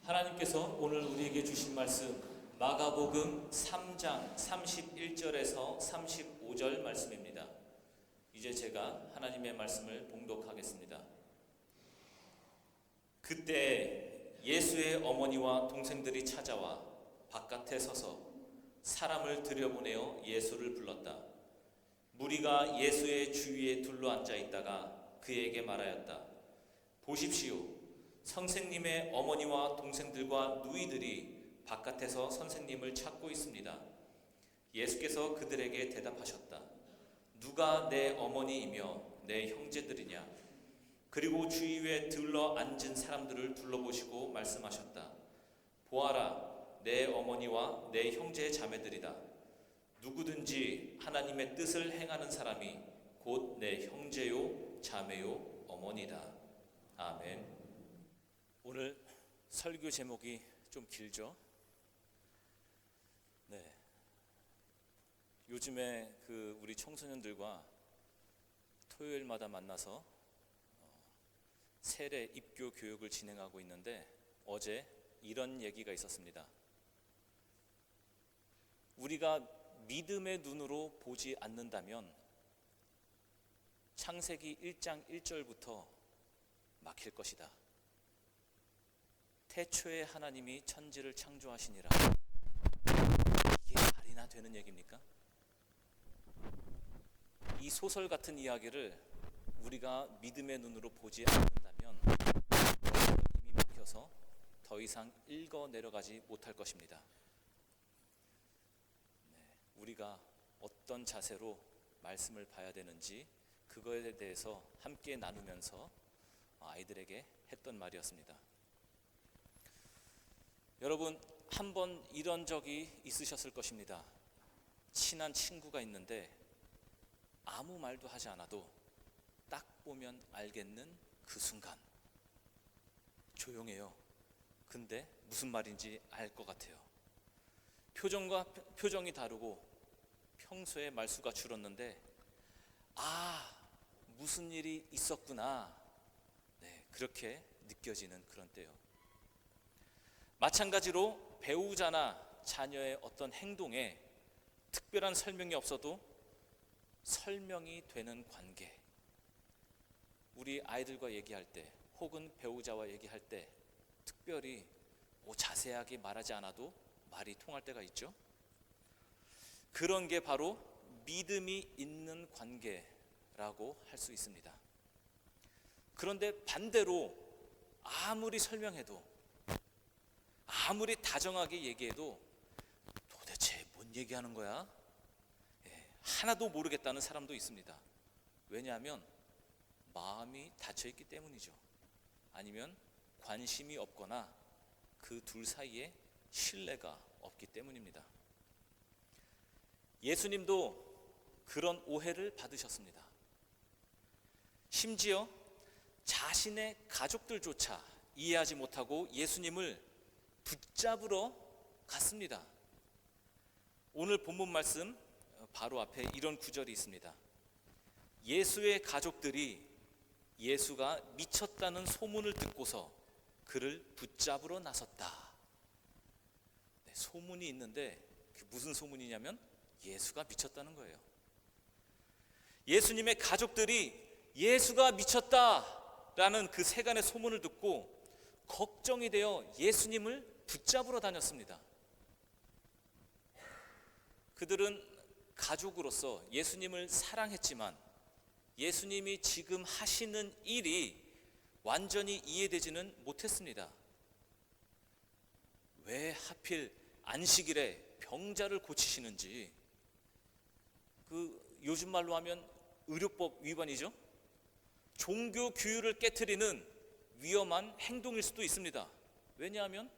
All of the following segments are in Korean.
하나님께서 오늘 우리에게 주신 말씀 마가복음 3장 31절에서 35절 말씀입니다. 이제 제가 하나님의 말씀을 봉독하겠습니다. 그때 예수의 어머니와 동생들이 찾아와 바깥에 서서 사람을 들여보내어 예수를 불렀다. 무리가 예수의 주위에 둘러앉아 있다가 그에게 말하였다. 보십시오. 선생님의 어머니와 동생들과 누이들이 바깥에서 선생님을 찾고 있습니다. 예수께서 그들에게 대답하셨다. 누가 내 어머니이며 내 형제들이냐? 그리고 주위에 들러 앉은 사람들을 둘러보시고 말씀하셨다. 보아라, 내 어머니와 내 형제 자매들이다. 누구든지 하나님의 뜻을 행하는 사람이 곧 내 형제요 자매요 어머니다. 아멘. 오늘 설교 제목이 좀 길죠? 네. 요즘에 우리 청소년들과 토요일마다 만나서 세례 입교 교육을 진행하고 있는데 어제 이런 얘기가 있었습니다. 우리가 믿음의 눈으로 보지 않는다면 창세기 1장 1절부터 막힐 것이다. 태초에 하나님이 천지를 창조하시니라. 이게 말이나 되는 얘기입니까? 이 소설 같은 이야기를 우리가 믿음의 눈으로 보지 않는다면 이미 막혀서 더 이상 읽어 내려가지 못할 것입니다. 우리가 어떤 자세로 말씀을 봐야 되는지 그거에 대해서 함께 나누면서 아이들에게 했던 말이었습니다. 여러분, 한번 이런 적이 있으셨을 것입니다. 친한 친구가 있는데 아무 말도 하지 않아도 딱 보면 알겠는 그 순간 조용해요. 근데 무슨 말인지 알 것 같아요. 표정이 다르고 평소에 말수가 줄었는데 무슨 일이 있었구나. 그렇게 느껴지는 그런 때요. 마찬가지로 배우자나 자녀의 어떤 행동에 특별한 설명이 없어도 설명이 되는 관계. 우리 아이들과 얘기할 때 혹은 배우자와 얘기할 때 특별히 자세하게 말하지 않아도 말이 통할 때가 있죠. 그런 게 바로 믿음이 있는 관계라고 할 수 있습니다. 그런데 반대로 아무리 설명해도 아무리 다정하게 얘기해도 도대체 뭔 얘기하는 거야? 하나도 모르겠다는 사람도 있습니다. 왜냐하면 마음이 닫혀있기 때문이죠. 아니면 관심이 없거나 그 둘 사이에 신뢰가 없기 때문입니다. 예수님도 그런 오해를 받으셨습니다. 심지어 자신의 가족들조차 이해하지 못하고 예수님을 붙잡으러 갔습니다. 오늘 본문 말씀 바로 앞에 이런 구절이 있습니다. 예수의 가족들이 예수가 미쳤다는 소문을 듣고서 그를 붙잡으러 나섰다. 소문이 있는데 무슨 소문이냐면 예수가 미쳤다는 거예요. 예수님의 가족들이 예수가 미쳤다라는 그 세간의 소문을 듣고 걱정이 되어 예수님을 붙잡으러 다녔습니다. 그들은 가족으로서 예수님을 사랑했지만 예수님이 지금 하시는 일이 완전히 이해되지는 못했습니다. 왜 하필 안식일에 병자를 고치시는지, 요즘 말로 하면 의료법 위반이죠. 종교 규율을 깨트리는 위험한 행동일 수도 있습니다. 왜냐하면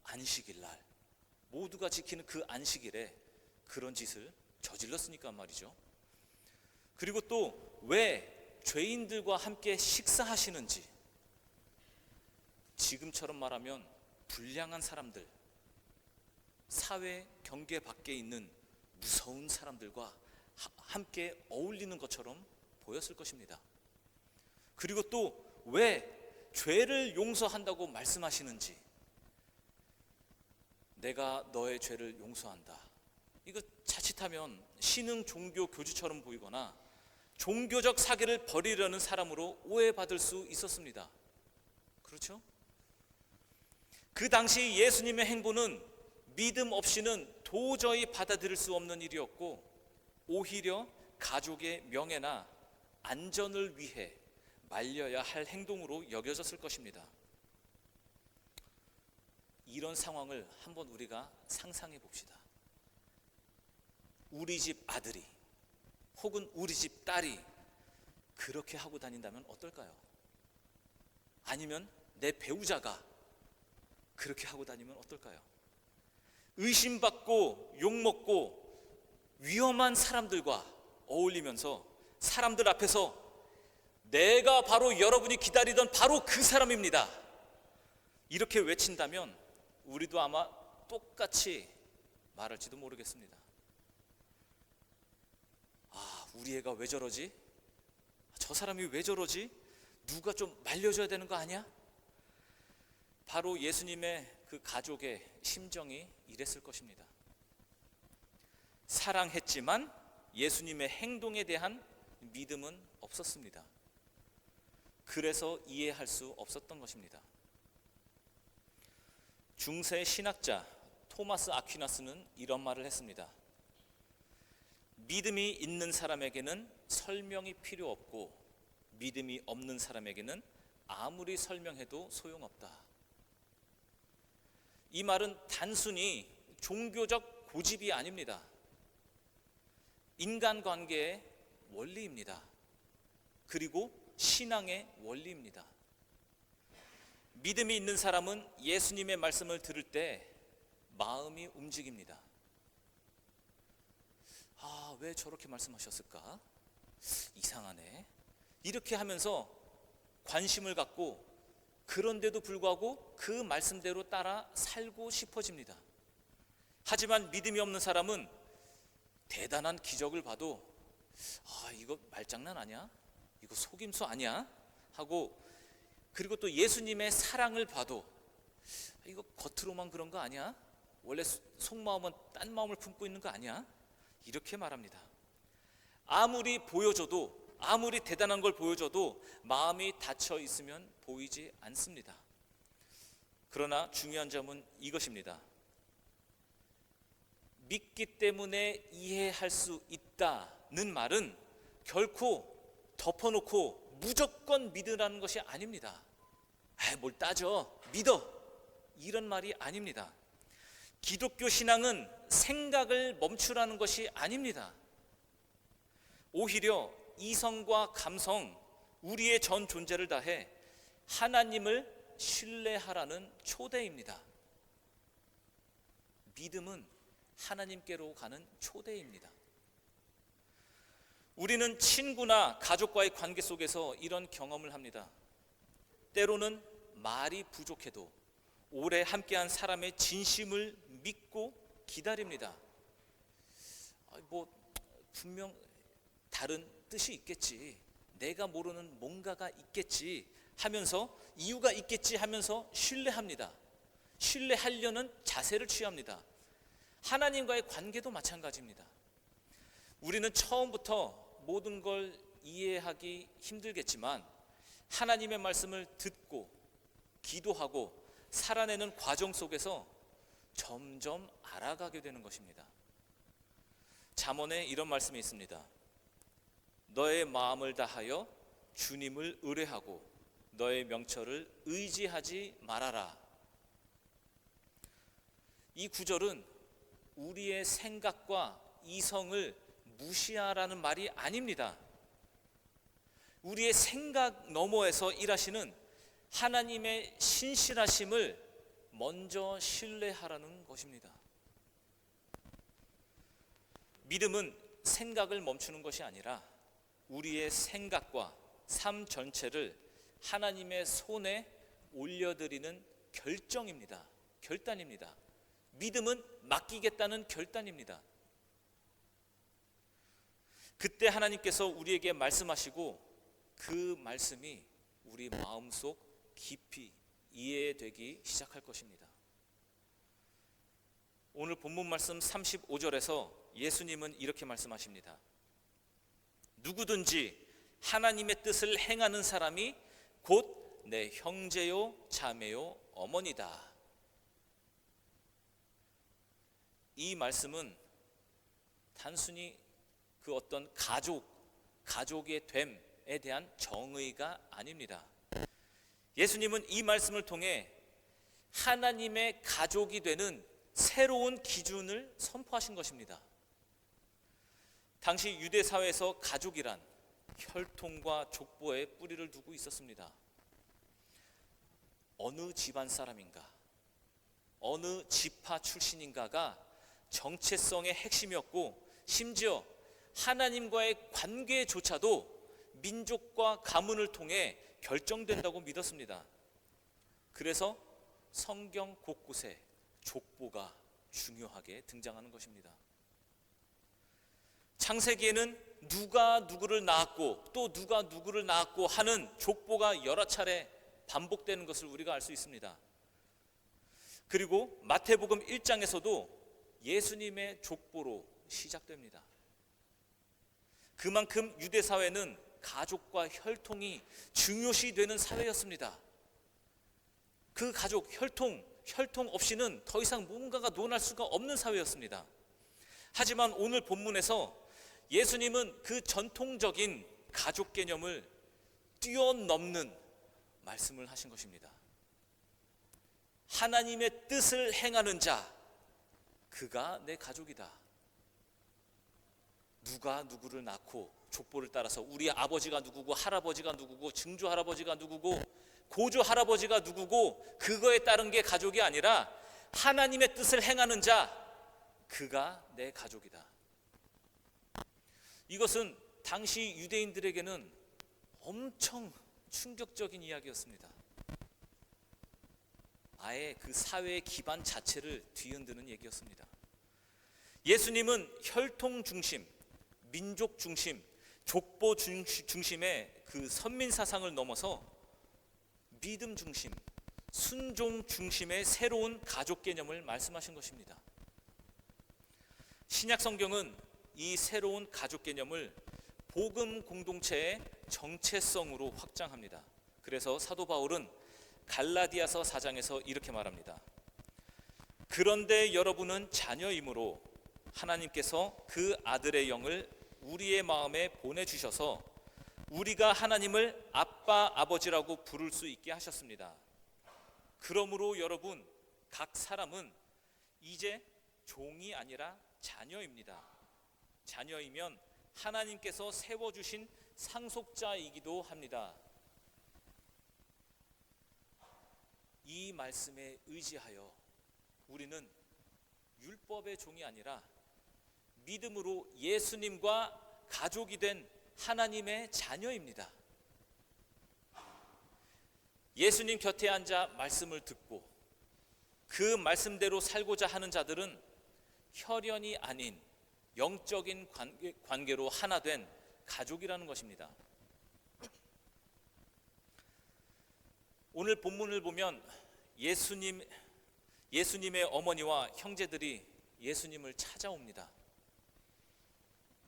안식일 날 모두가 지키는 그 안식일에 그런 짓을 저질렀으니까 말이죠. 그리고 또 왜 죄인들과 함께 식사하시는지, 지금처럼 말하면 불량한 사람들, 사회 경계 밖에 있는 무서운 사람들과 함께 어울리는 것처럼 보였을 것입니다. 그리고 또 왜 죄를 용서한다고 말씀하시는지, 내가 너의 죄를 용서한다. 이거 자칫하면 신흥 종교 교주처럼 보이거나 종교적 사기를 벌이려는 사람으로 오해받을 수 있었습니다. 그렇죠? 그 당시 예수님의 행보는 믿음 없이는 도저히 받아들일 수 없는 일이었고, 오히려 가족의 명예나 안전을 위해 말려야 할 행동으로 여겨졌을 것입니다. 이런 상황을 한번 우리가 상상해 봅시다. 우리 집 아들이 혹은 우리 집 딸이 그렇게 하고 다닌다면 어떨까요? 아니면 내 배우자가 그렇게 하고 다니면 어떨까요? 의심받고 욕먹고 위험한 사람들과 어울리면서 사람들 앞에서 내가 바로 여러분이 기다리던 바로 그 사람입니다, 이렇게 외친다면 우리도 아마 똑같이 말할지도 모르겠습니다. 아, 우리 애가 왜 저러지? 저 사람이 왜 저러지? 누가 좀 말려줘야 되는 거 아니야? 바로 예수님의 그 가족의 심정이 이랬을 것입니다. 사랑했지만 예수님의 행동에 대한 믿음은 없었습니다. 그래서 이해할 수 없었던 것입니다. 중세 신학자 토마스 아퀴나스는 이런 말을 했습니다. 믿음이 있는 사람에게는 설명이 필요 없고 믿음이 없는 사람에게는 아무리 설명해도 소용없다. 이 말은 단순히 종교적 고집이 아닙니다. 인간관계의 원리입니다. 그리고 신앙의 원리입니다. 믿음이 있는 사람은 예수님의 말씀을 들을 때 마음이 움직입니다. 아, 왜 저렇게 말씀하셨을까? 이상하네. 이렇게 하면서 관심을 갖고, 그런데도 불구하고 그 말씀대로 따라 살고 싶어집니다. 하지만 믿음이 없는 사람은 대단한 기적을 봐도 아, 이거 말장난 아니야? 이거 속임수 아니야? 하고, 그리고 또 예수님의 사랑을 봐도 이거 겉으로만 그런 거 아니야? 원래 속마음은 딴 마음을 품고 있는 거 아니야? 이렇게 말합니다. 아무리 보여줘도, 아무리 대단한 걸 보여줘도 마음이 닫혀 있으면 보이지 않습니다. 그러나 중요한 점은 이것입니다. 믿기 때문에 이해할 수 있다는 말은 결코 덮어놓고 무조건 믿으라는 것이 아닙니다. 뭘 따져, 믿어, 이런 말이 아닙니다. 기독교 신앙은 생각을 멈추라는 것이 아닙니다. 오히려 이성과 감성, 우리의 전 존재를 다해 하나님을 신뢰하라는 초대입니다. 믿음은 하나님께로 가는 초대입니다. 우리는 친구나 가족과의 관계 속에서 이런 경험을 합니다. 때로는 말이 부족해도 오래 함께한 사람의 진심을 믿고 기다립니다. 분명 다른 뜻이 있겠지, 내가 모르는 뭔가가 있겠지 하면서, 이유가 있겠지 하면서 신뢰합니다. 신뢰하려는 자세를 취합니다. 하나님과의 관계도 마찬가지입니다. 우리는 처음부터 모든 걸 이해하기 힘들겠지만 하나님의 말씀을 듣고 기도하고 살아내는 과정 속에서 점점 알아가게 되는 것입니다. 잠언에 이런 말씀이 있습니다. 너의 마음을 다하여 주님을 의뢰하고 너의 명철을 의지하지 말아라. 이 구절은 우리의 생각과 이성을 무시하라는 말이 아닙니다. 우리의 생각 너머에서 일하시는 하나님의 신실하심을 먼저 신뢰하라는 것입니다. 믿음은 생각을 멈추는 것이 아니라 우리의 생각과 삶 전체를 하나님의 손에 올려드리는 결정입니다. 결단입니다. 믿음은 맡기겠다는 결단입니다. 그때 하나님께서 우리에게 말씀하시고 그 말씀이 우리 마음속 깊이 이해되기 시작할 것입니다. 오늘 본문 말씀 35절에서 예수님은 이렇게 말씀하십니다. 누구든지 하나님의 뜻을 행하는 사람이 곧 내 형제요 자매요 어머니다. 이 말씀은 단순히 그 어떤 가족의 됨에 대한 정의가 아닙니다. 예수님은 이 말씀을 통해 하나님의 가족이 되는 새로운 기준을 선포하신 것입니다. 당시 유대 사회에서 가족이란 혈통과 족보에 뿌리를 두고 있었습니다. 어느 집안 사람인가, 어느 지파 출신인가가 정체성의 핵심이었고, 심지어 하나님과의 관계조차도 민족과 가문을 통해 결정된다고 믿었습니다. 그래서 성경 곳곳에 족보가 중요하게 등장하는 것입니다. 창세기에는 누가 누구를 낳았고 또 누가 누구를 낳았고 하는 족보가 여러 차례 반복되는 것을 우리가 알 수 있습니다. 그리고 마태복음 1장에서도 예수님의 족보로 시작됩니다. 그만큼 유대 사회는 가족과 혈통이 중요시 되는 사회였습니다. 그 가족, 혈통 없이는 더 이상 무언가가 논할 수가 없는 사회였습니다. 하지만 오늘 본문에서 예수님은 그 전통적인 가족 개념을 뛰어넘는 말씀을 하신 것입니다. 하나님의 뜻을 행하는 자, 그가 내 가족이다. 누가 누구를 낳고 족보를 따라서 우리 아버지가 누구고 할아버지가 누구고 증조 할아버지가 누구고 고조 할아버지가 누구고 그거에 따른 게 가족이 아니라 하나님의 뜻을 행하는 자, 그가 내 가족이다. 이것은 당시 유대인들에게는 엄청 충격적인 이야기였습니다. 아예 그 사회의 기반 자체를 뒤흔드는 얘기였습니다. 예수님은 혈통 중심, 민족 중심, 족보 중심의 그 선민 사상을 넘어서 믿음 중심, 순종 중심의 새로운 가족 개념을 말씀하신 것입니다. 신약 성경은 이 새로운 가족 개념을 복음 공동체의 정체성으로 확장합니다. 그래서 사도 바울은 갈라디아서 4장에서 이렇게 말합니다. 그런데 여러분은 자녀이므로 하나님께서 그 아들의 영을 우리의 마음에 보내주셔서 우리가 하나님을 아빠, 아버지라고 부를 수 있게 하셨습니다. 그러므로 여러분, 각 사람은 이제 종이 아니라 자녀입니다. 자녀이면 하나님께서 세워주신 상속자이기도 합니다. 이 말씀에 의지하여 우리는 율법의 종이 아니라 믿음으로 예수님과 가족이 된 하나님의 자녀입니다. 예수님 곁에 앉아 말씀을 듣고 그 말씀대로 살고자 하는 자들은 혈연이 아닌 영적인 관계로 하나 된 가족이라는 것입니다. 오늘 본문을 보면 예수님의 어머니와 형제들이 예수님을 찾아옵니다.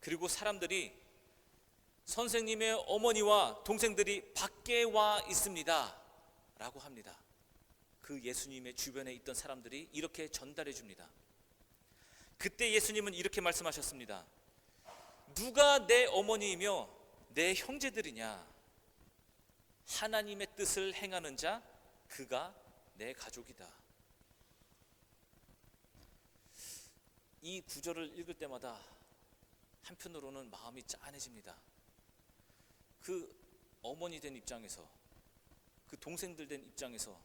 그리고 사람들이 선생님의 어머니와 동생들이 밖에 와 있습니다 라고 합니다. 그 예수님의 주변에 있던 사람들이 이렇게 전달해 줍니다. 그때 예수님은 이렇게 말씀하셨습니다. 누가 내 어머니이며 내 형제들이냐? 하나님의 뜻을 행하는 자, 그가 내 가족이다. 이 구절을 읽을 때마다 한편으로는 마음이 짠해집니다. 그 어머니 된 입장에서, 그 동생들 된 입장에서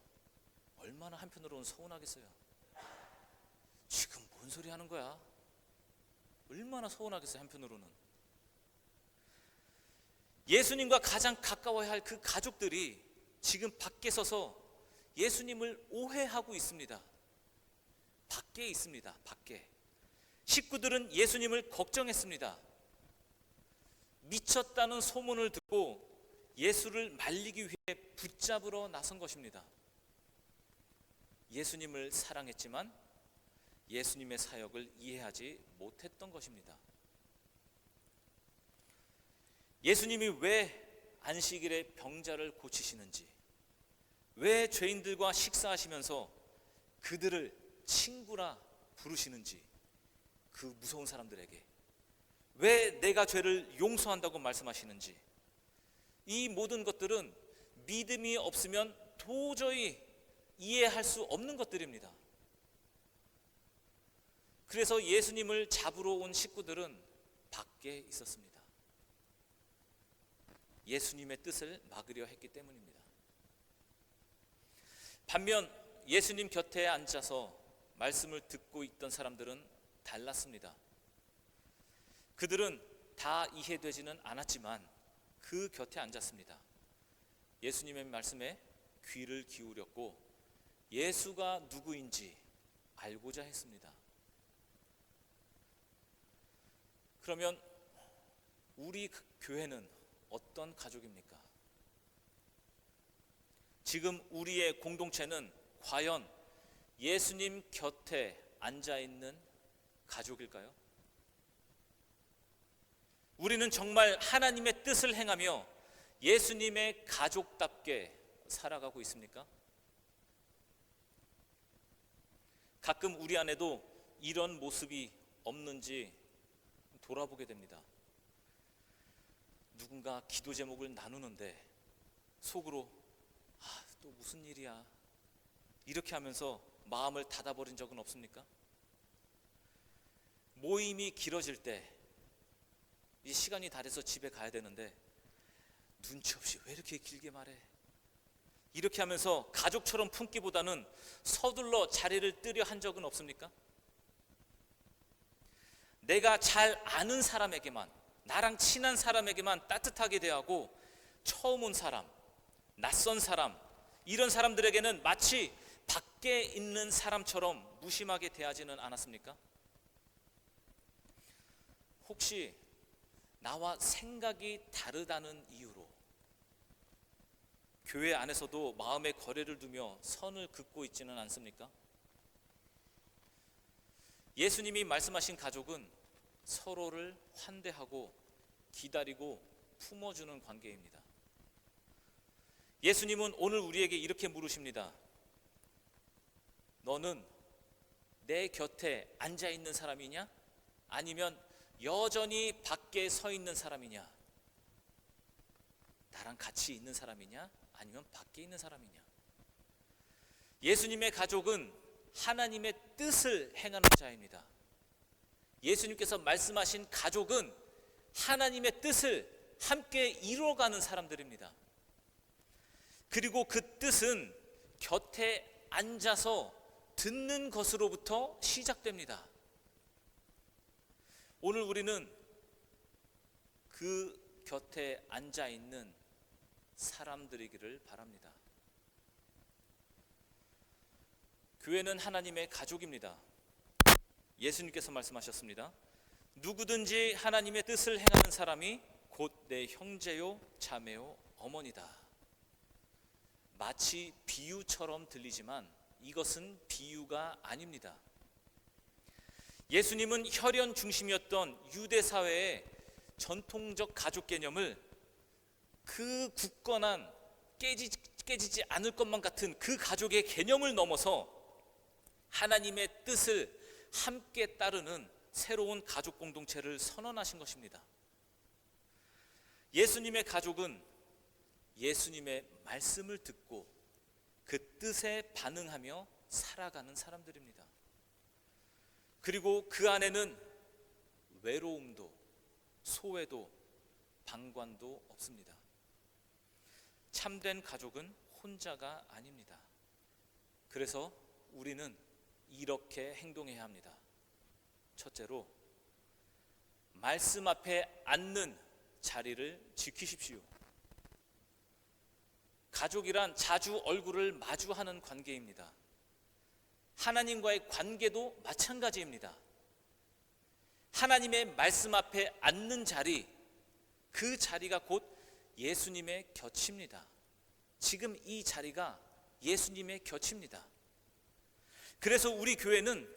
얼마나 한편으로는 서운하겠어요. 지금 뭔 소리 하는 거야? 얼마나 서운하겠어요, 한편으로는. 예수님과 가장 가까워야 할 그 가족들이 지금 밖에 서서 예수님을 오해하고 있습니다. 밖에 있습니다. 밖에. 식구들은 예수님을 걱정했습니다. 미쳤다는 소문을 듣고 예수를 말리기 위해 붙잡으러 나선 것입니다. 예수님을 사랑했지만 예수님의 사역을 이해하지 못했던 것입니다. 예수님이 왜 안식일에 병자를 고치시는지, 왜 죄인들과 식사하시면서 그들을 친구라 부르시는지, 그 무서운 사람들에게 왜 내가 죄를 용서한다고 말씀하시는지, 이 모든 것들은 믿음이 없으면 도저히 이해할 수 없는 것들입니다. 그래서 예수님을 잡으러 온 식구들은 밖에 있었습니다. 예수님의 뜻을 막으려 했기 때문입니다. 반면 예수님 곁에 앉아서 말씀을 듣고 있던 사람들은 달랐습니다. 그들은 다 이해되지는 않았지만 그 곁에 앉았습니다. 예수님의 말씀에 귀를 기울였고 예수가 누구인지 알고자 했습니다. 그러면 우리 교회는 어떤 가족입니까? 지금 우리의 공동체는 과연 예수님 곁에 앉아있는 가족일까요? 우리는 정말 하나님의 뜻을 행하며 예수님의 가족답게 살아가고 있습니까? 가끔 우리 안에도 이런 모습이 없는지 돌아보게 됩니다. 누군가 기도 제목을 나누는데 속으로 또 무슨 일이야, 이렇게 하면서 마음을 닫아버린 적은 없습니까? 모임이 길어질 때 이 시간이 다 돼서 집에 가야 되는데 눈치 없이 왜 이렇게 길게 말해, 이렇게 하면서 가족처럼 품기보다는 서둘러 자리를 뜨려 한 적은 없습니까? 내가 잘 아는 사람에게만, 나랑 친한 사람에게만 따뜻하게 대하고 처음 온 사람, 낯선 사람, 이런 사람들에게는 마치 밖에 있는 사람처럼 무심하게 대하지는 않았습니까? 혹시 나와 생각이 다르다는 이유로 교회 안에서도 마음의 거리를 두며 선을 긋고 있지는 않습니까? 예수님이 말씀하신 가족은 서로를 환대하고 기다리고 품어주는 관계입니다. 예수님은 오늘 우리에게 이렇게 물으십니다. 너는 내 곁에 앉아 있는 사람이냐? 아니면 여전히 밖에 서 있는 사람이냐? 나랑 같이 있는 사람이냐? 아니면 밖에 있는 사람이냐? 예수님의 가족은 하나님의 뜻을 행하는 자입니다. 예수님께서 말씀하신 가족은 하나님의 뜻을 함께 이루어가는 사람들입니다. 그리고 그 뜻은 곁에 앉아서 듣는 것으로부터 시작됩니다. 오늘 우리는 그 곁에 앉아 있는 사람들이기를 바랍니다. 교회는 하나님의 가족입니다. 예수님께서 말씀하셨습니다. 누구든지 하나님의 뜻을 행하는 사람이 곧 내 형제요 자매요 어머니다. 마치 비유처럼 들리지만 이것은 비유가 아닙니다. 예수님은 혈연 중심이었던 유대 사회의 전통적 가족 개념을 그 굳건한 깨지지 않을 것만 같은 그 가족의 개념을 넘어서 하나님의 뜻을 함께 따르는 새로운 가족 공동체를 선언하신 것입니다. 예수님의 가족은 예수님의 말씀을 듣고 그 뜻에 반응하며 살아가는 사람들입니다. 그리고 그 안에는 외로움도 소외도 방관도 없습니다. 참된 가족은 혼자가 아닙니다. 그래서 우리는 이렇게 행동해야 합니다. 첫째로, 말씀 앞에 앉는 자리를 지키십시오. 가족이란 자주 얼굴을 마주하는 관계입니다. 하나님과의 관계도 마찬가지입니다. 하나님의 말씀 앞에 앉는 자리, 그 자리가 곧 예수님의 곁입니다. 지금 이 자리가 예수님의 곁입니다. 그래서 우리 교회는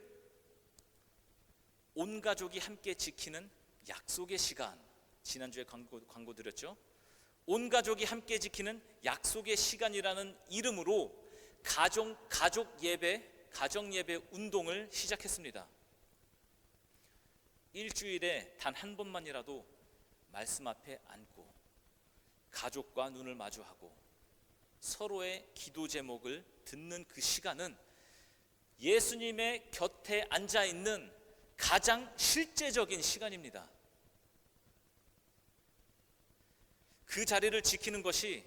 온 가족이 함께 지키는 약속의 시간, 지난주에 광고 드렸죠. 온 가족이 함께 지키는 약속의 시간이라는 이름으로 가족 예배, 가정 예배 운동을 시작했습니다. 일주일에 단 한 번만이라도 말씀 앞에 앉고 가족과 눈을 마주하고 서로의 기도 제목을 듣는 그 시간은 예수님의 곁에 앉아 있는 가장 실제적인 시간입니다. 그 자리를 지키는 것이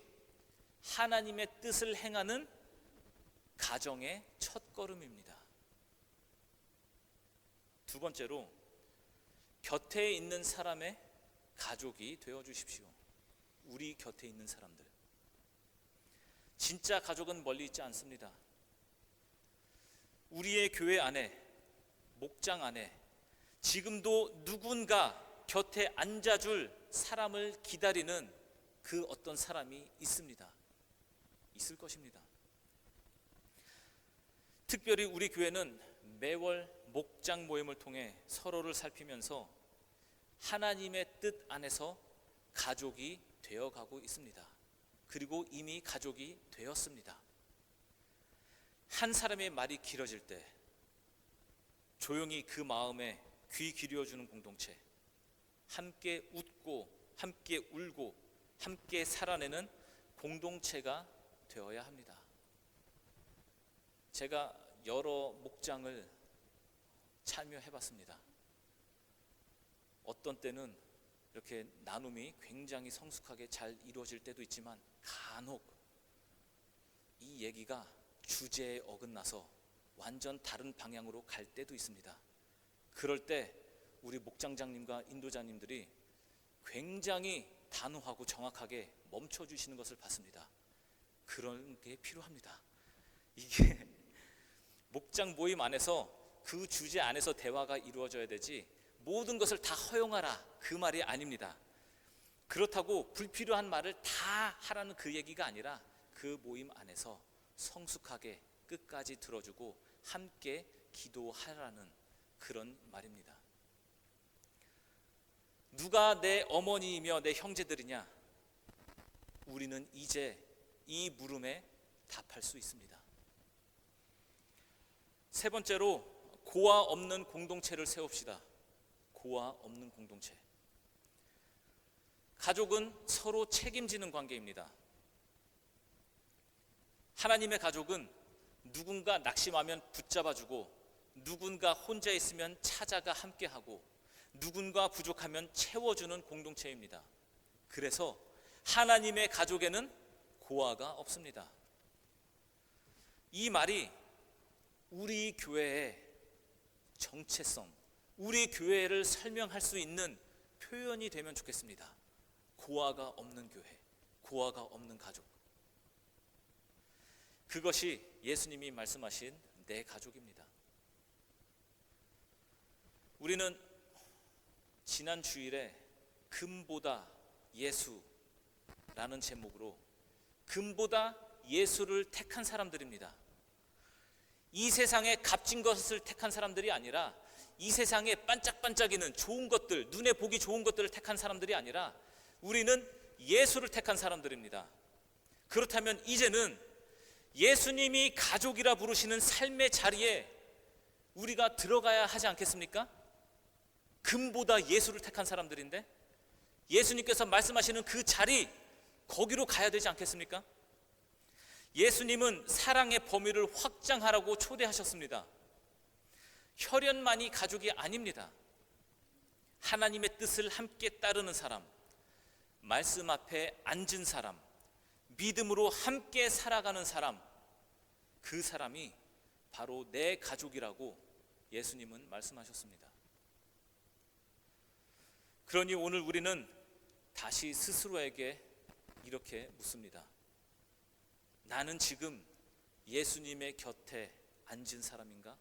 하나님의 뜻을 행하는 가정의 첫걸음입니다. 두 번째로, 곁에 있는 사람의 가족이 되어 주십시오. 우리 곁에 있는 사람들. 진짜 가족은 멀리 있지 않습니다. 우리의 교회 안에, 목장 안에 지금도 누군가 곁에 앉아줄 사람을 기다리는 그 어떤 사람이 있습니다. 있을 것입니다. 특별히 우리 교회는 매월 목장 모임을 통해 서로를 살피면서 하나님의 뜻 안에서 가족이 되어가고 있습니다. 그리고 이미 가족이 되었습니다. 한 사람의 말이 길어질 때 조용히 그 마음에 귀 기울여주는 공동체, 함께 웃고 함께 울고 함께 살아내는 공동체가 되어야 합니다. 제가 여러 목장을 참여해봤습니다. 어떤 때는 이렇게 나눔이 굉장히 성숙하게 잘 이루어질 때도 있지만 간혹 이 얘기가 주제에 어긋나서 완전 다른 방향으로 갈 때도 있습니다. 그럴 때 우리 목장장님과 인도자님들이 굉장히 단호하고 정확하게 멈춰주시는 것을 봤습니다. 그런 게 필요합니다. 이게 목장 모임 안에서 그 주제 안에서 대화가 이루어져야 되지 모든 것을 다 허용하라 그 말이 아닙니다. 그렇다고 불필요한 말을 다 하라는 그 얘기가 아니라 그 모임 안에서 성숙하게 끝까지 들어주고 함께 기도하라는 그런 말입니다. 누가 내 어머니이며 내 형제들이냐? 우리는 이제 이 물음에 답할 수 있습니다. 세 번째로, 고아 없는 공동체를 세웁시다. 고아 없는 공동체. 가족은 서로 책임지는 관계입니다. 하나님의 가족은 누군가 낙심하면 붙잡아주고, 누군가 혼자 있으면 찾아가 함께하고, 누군가 부족하면 채워주는 공동체입니다. 그래서 하나님의 가족에는 고아가 없습니다. 이 말이 우리 교회의 정체성, 우리 교회를 설명할 수 있는 표현이 되면 좋겠습니다. 고아가 없는 교회, 고아가 없는 가족. 그것이 예수님이 말씀하신 내 가족입니다. 우리는 지난 주일에 금보다 예수라는 제목으로 금보다 예수를 택한 사람들입니다. 이 세상에 값진 것을 택한 사람들이 아니라, 이 세상에 반짝반짝이는 좋은 것들, 눈에 보기 좋은 것들을 택한 사람들이 아니라 우리는 예수를 택한 사람들입니다. 그렇다면 이제는 예수님이 가족이라 부르시는 삶의 자리에 우리가 들어가야 하지 않겠습니까? 금보다 예수를 택한 사람들인데 예수님께서 말씀하시는 그 자리, 거기로 가야 되지 않겠습니까? 예수님은 사랑의 범위를 확장하라고 초대하셨습니다. 혈연만이 가족이 아닙니다. 하나님의 뜻을 함께 따르는 사람, 말씀 앞에 앉은 사람, 믿음으로 함께 살아가는 사람, 그 사람이 바로 내 가족이라고 예수님은 말씀하셨습니다. 그러니 오늘 우리는 다시 스스로에게 이렇게 묻습니다. 나는 지금 예수님의 곁에 앉은 사람인가?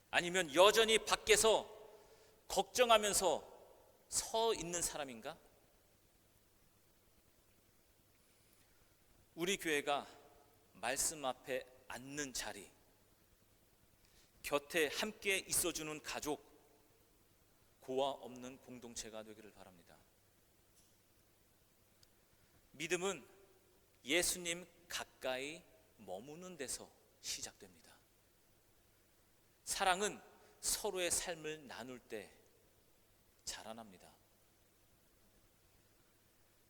아니면 여전히 밖에서 걱정하면서 서 있는 사람인가? 우리 교회가 말씀 앞에 앉는 자리, 곁에 함께 있어주는 가족, 고와 없는 공동체가 되기를 바랍니다. 믿음은 예수님 가까이 머무는 데서 시작됩니다. 사랑은 서로의 삶을 나눌 때 자라납니다.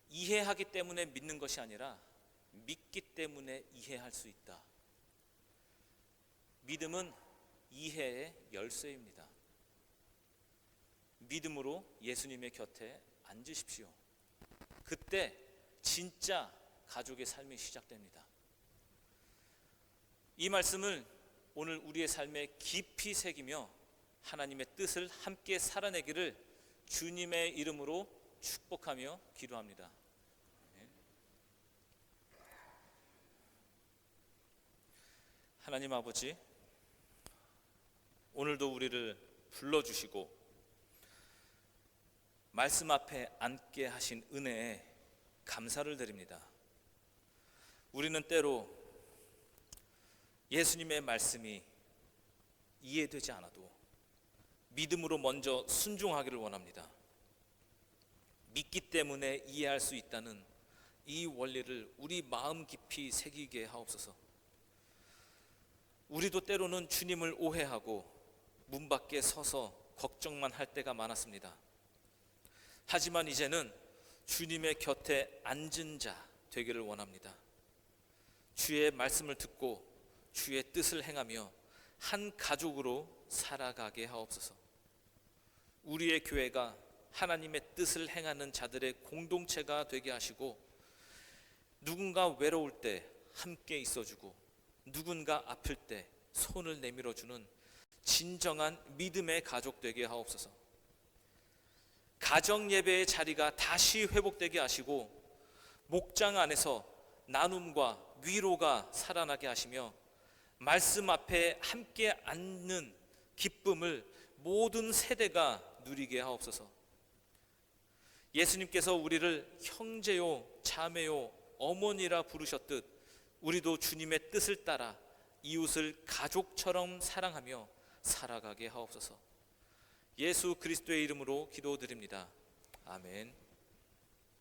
이해하기 때문에 믿는 것이 아니라 믿기 때문에 이해할 수 있다. 믿음은 이해의 열쇠입니다. 믿음으로 예수님의 곁에 앉으십시오. 그때 진짜 가족의 삶이 시작됩니다. 이 말씀을 오늘 우리의 삶에 깊이 새기며 하나님의 뜻을 함께 살아내기를 주님의 이름으로 축복하며 기도합니다. 하나님 아버지, 오늘도 우리를 불러주시고 말씀 앞에 앉게 하신 은혜에 감사를 드립니다. 우리는 때로 예수님의 말씀이 이해되지 않아도 믿음으로 먼저 순종하기를 원합니다. 믿기 때문에 이해할 수 있다는 이 원리를 우리 마음 깊이 새기게 하옵소서. 우리도 때로는 주님을 오해하고 문 밖에 서서 걱정만 할 때가 많았습니다. 하지만 이제는 주님의 곁에 앉은 자 되기를 원합니다. 주의 말씀을 듣고 주의 뜻을 행하며 한 가족으로 살아가게 하옵소서. 우리의 교회가 하나님의 뜻을 행하는 자들의 공동체가 되게 하시고, 누군가 외로울 때 함께 있어주고 누군가 아플 때 손을 내밀어주는 진정한 믿음의 가족 되게 하옵소서. 가정 예배의 자리가 다시 회복되게 하시고 목장 안에서 나눔과 위로가 살아나게 하시며 말씀 앞에 함께 앉는 기쁨을 모든 세대가 누리게 하옵소서. 예수님께서 우리를 형제요 자매요 어머니라 부르셨듯 우리도 주님의 뜻을 따라 이웃을 가족처럼 사랑하며 살아가게 하옵소서. 예수 그리스도의 이름으로 기도드립니다. 아멘.